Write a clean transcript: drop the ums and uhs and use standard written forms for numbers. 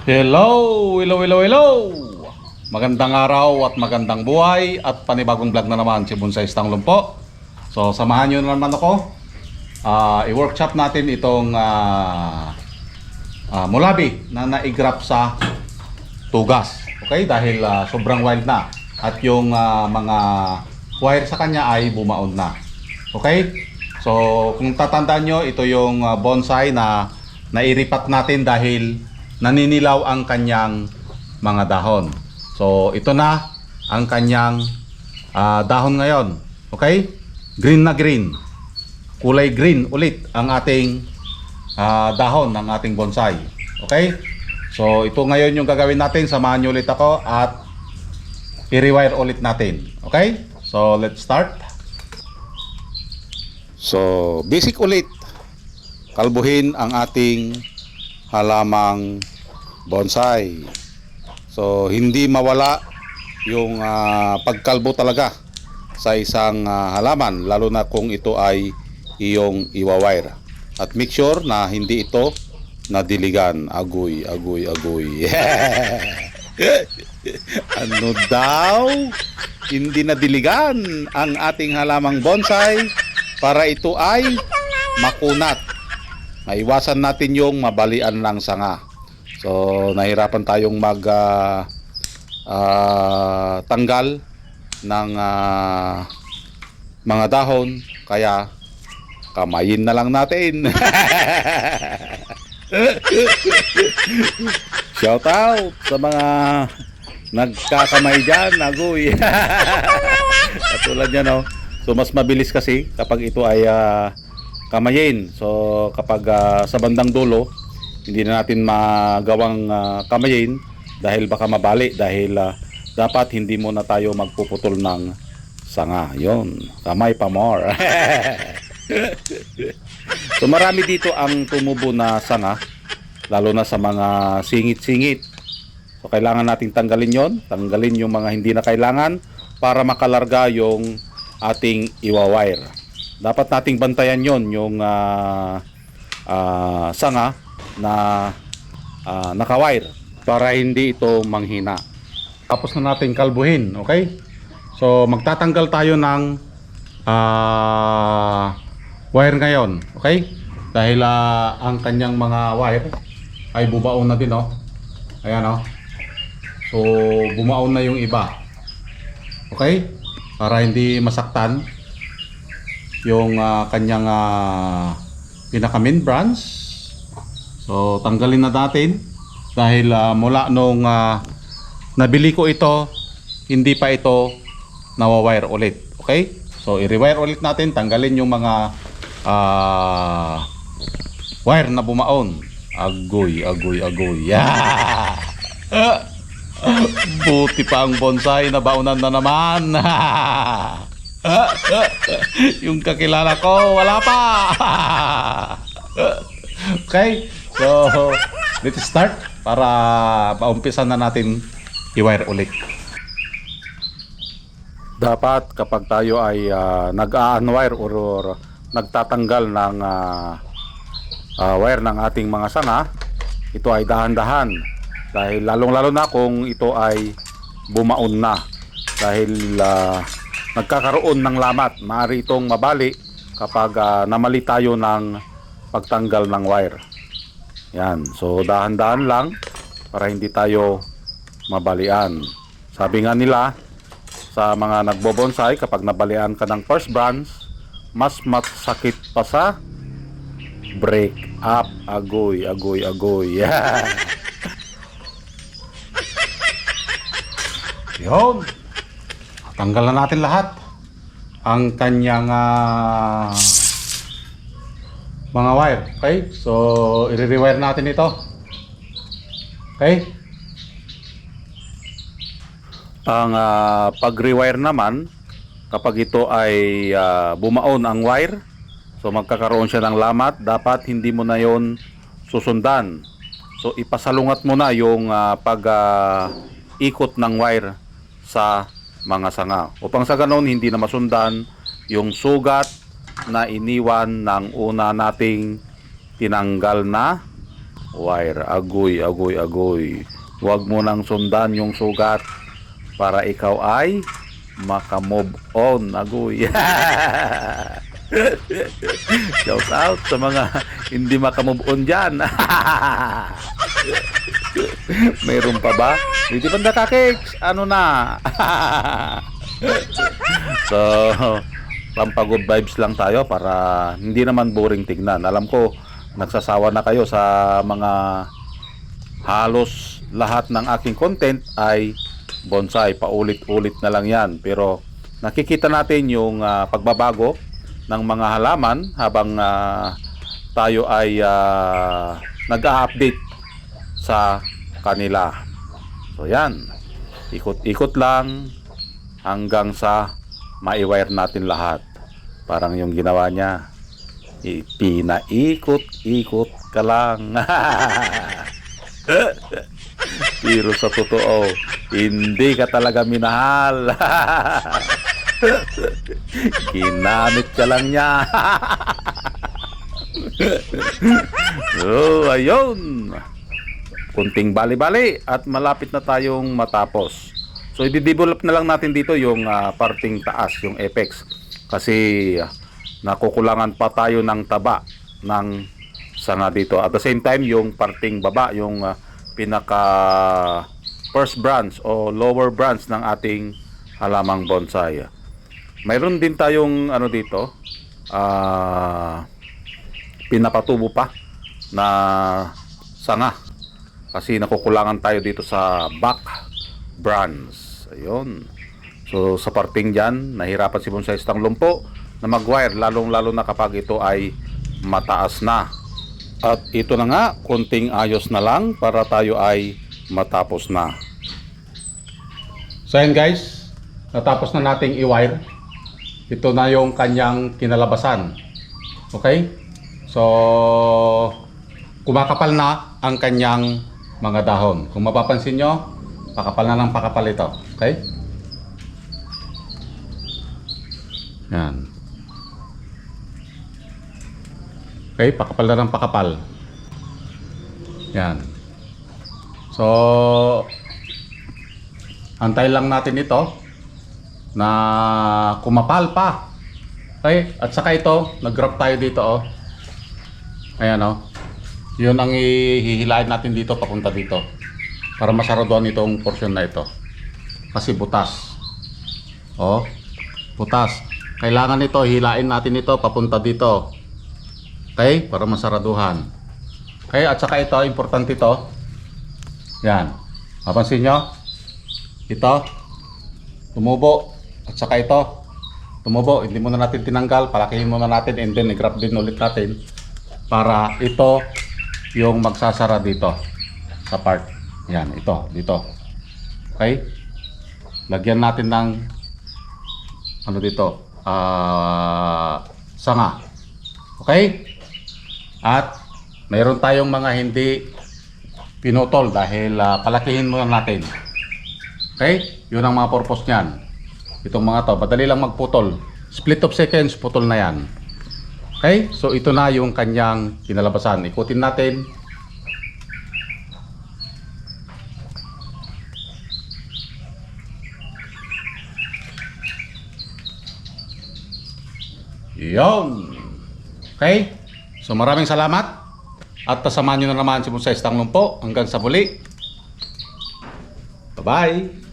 Hello! Hello, hello, hello! Magandang araw at magandang buhay at panibagong vlog na naman si Bonsai Stanglong po. So samahan nyo naman ako. I-workshop natin itong mulabi na naigrap sa tugas. Okay? Dahil sobrang wild na. At yung mga wire sa kanya ay bumaon na. Okay? So kung tatandaan nyo, ito yung bonsai na nairipat natin dahil naninilaw ang kanyang mga dahon. So ito na ang kanyang dahon ngayon. Okay? Green na green. Kulay green ulit ang ating dahon ng ating bonsai. Okay? So ito ngayon yung gagawin natin. Samahan nyo ulit ako at i-rewire ulit natin. Okay? So let's start. So basic ulit. Kalbuhin ang ating halamang bonsai. So hindi mawala yung pagkalbo talaga sa isang halaman, lalo na kung ito ay iyong iwawire. At make sure na hindi ito nadiligan. Agoy, agoy, agoy. Ano daw? Hindi nadiligan ang ating halamang bonsai para ito ay makunat. Maiwasan natin yung mabalian ng sanga. So nahirapan tayong tanggal ng mga dahon, kaya kamayin na lang natin. Shout out sa mga nagkakamay dyan. Agoy. Katulad yan, no? So mas mabilis kasi kapag ito ay kamayin. So kapag sa bandang dulo hindi na natin magawang kamayin dahil baka mabali, dahil dapat hindi muna tayo magpuputol ng sanga. Yon, kamay pa more. So marami dito ang tumubo na sanga, lalo na sa mga singit-singit. So kailangan nating tanggalin yon, tanggalin yung mga hindi na kailangan para makalarga yung ating iwawire. Dapat nating bantayan yon, yung sanga na nakawire, para hindi ito manghina. Tapos na natin kalbuhin. Okay? So magtatanggal tayo ng wire ngayon. Okay? Dahil ang kanyang mga wire ay bumaon na din, oh. Ayan, oh. So bumaon na yung iba. Okay? Para hindi masaktan yung kanyang pinaka main branch. So tanggalin na natin dahil mula nung nabili ko ito, hindi pa ito nawawire ulit. Okay? So i-rewire ulit natin, tanggalin yung mga wire na bumaon. Agoy, agoy, agoy. Yeah! Buti pa ang bonsai na baunan na naman. Yung kakilala ko wala pa. Okay? So let's start para maumpisan na natin i-wire ulit. Dapat kapag tayo ay nag-unwire or nagtatanggal ng wire ng ating mga sanga, ito ay dahan-dahan, dahil lalong-lalo na kung ito ay bumaon na, dahil nagkakaroon ng lamat. Maaari itong mabali kapag namali tayo ng pagtanggal ng wire. Yan, so dahan-dahan lang para hindi tayo mabalian. Sabi nga nila sa mga nagbobonsai, kapag nabalian ka ng first branch, mas masakit pa sa break up. Agoy, agoy, agoy. Yeah. Yun, tanggal na natin lahat ang kanyang mga wire. Okay? So i-rewire natin ito. Okay? Ang pag-rewire naman, kapag ito ay bumaon ang wire, so magkakaroon siya ng lamat, dapat hindi mo na yon susundan. So ipasalungat mo na yung ikot ng wire sa mga sanga, upang sa ganon hindi na masundan yung sugat na iniwan ng una nating tinanggal na wire. Agoy, agoy, agoy. Huwag mo nang sundan yung sugat para ikaw ay makamove on. Agoy. Shout out sa mga hindi makamove on dyan. Mayroon pa ba? Hindi pa nakakeks. Ano na? So, pampagood vibes lang tayo para hindi naman boring tignan. Alam ko, nagsasawa na kayo sa mga halos lahat ng aking content ay bonsai. Paulit-ulit na lang yan. Pero nakikita natin yung pagbabago ng mga halaman habang tayo ay nag-update sa kanila. So yan, ikot-ikot lang hanggang sa ma-wire natin lahat. Parang yung ginawa niya, pinaikot-ikot ka lang. Pero sa totoo, hindi ka talaga minahal. Ginamit ka lang niya. Oh, ayun. Kunting bali-bali at malapit na tayong matapos. So i-develop na lang natin dito yung parting taas, yung apex. Kasi nakukulangan pa tayo ng taba ng sanga dito. At the same time, yung parting baba, yung pinaka first branch o lower branch ng ating halamang bonsai. Mayroon din tayong ano dito, pinapatubo pa na sanga. Kasi nakukulangan tayo dito sa back branch. Ayun. So sa parting dyan, nahirapan si bonsai stang lumpo na mag-wire, lalong-lalo na kapag ito ay mataas na. At ito na nga, konting ayos na lang para tayo ay matapos na. So yan guys, natapos na nating i-wire. Ito na yung kanyang kinalabasan. Okay? So kumakapal na ang kanyang mga dahon. Kung mapapansin nyo, pakapal na ng pakapal ito. Okay? Yan. Okay, pakapal na ng pakapal. Yan. So antay lang natin ito na kumapal pa. Okay? At saka ito, nag-grab tayo dito, oh. Ayan, oh. Yun ang ihihilain natin dito papunta dito para masaraduan itong portion na ito. Kasi butas. Oh, butas. Kailangan ito, hilain natin ito papunta dito. Okay? Para masaraduhan. Okay? At saka ito, importante ito. Yan. Mapansin nyo? Ito. Tumubo. At saka ito. Tumubo. Hindi muna natin tinanggal. Palakihin muna natin and then i-grab din ulit natin. Para ito yung magsasara dito sa part. Yan. Ito. Dito. Okay? Lagyan natin ng ano dito? Sanga. Okay? At mayroon tayong mga hindi pinutol dahil palakihin muna natin. Okay? Yun ang mga purpose niyan. Itong mga to, madali lang magputol. Split of seconds, putol na yan. Okay? So ito na yung kanyang kinalabasan. Ikutin natin. Yon. Okay? So maraming salamat. At tasamahan nyo na naman si Bonsai Stang Lumpo. Hanggang sa muli. Bye-bye.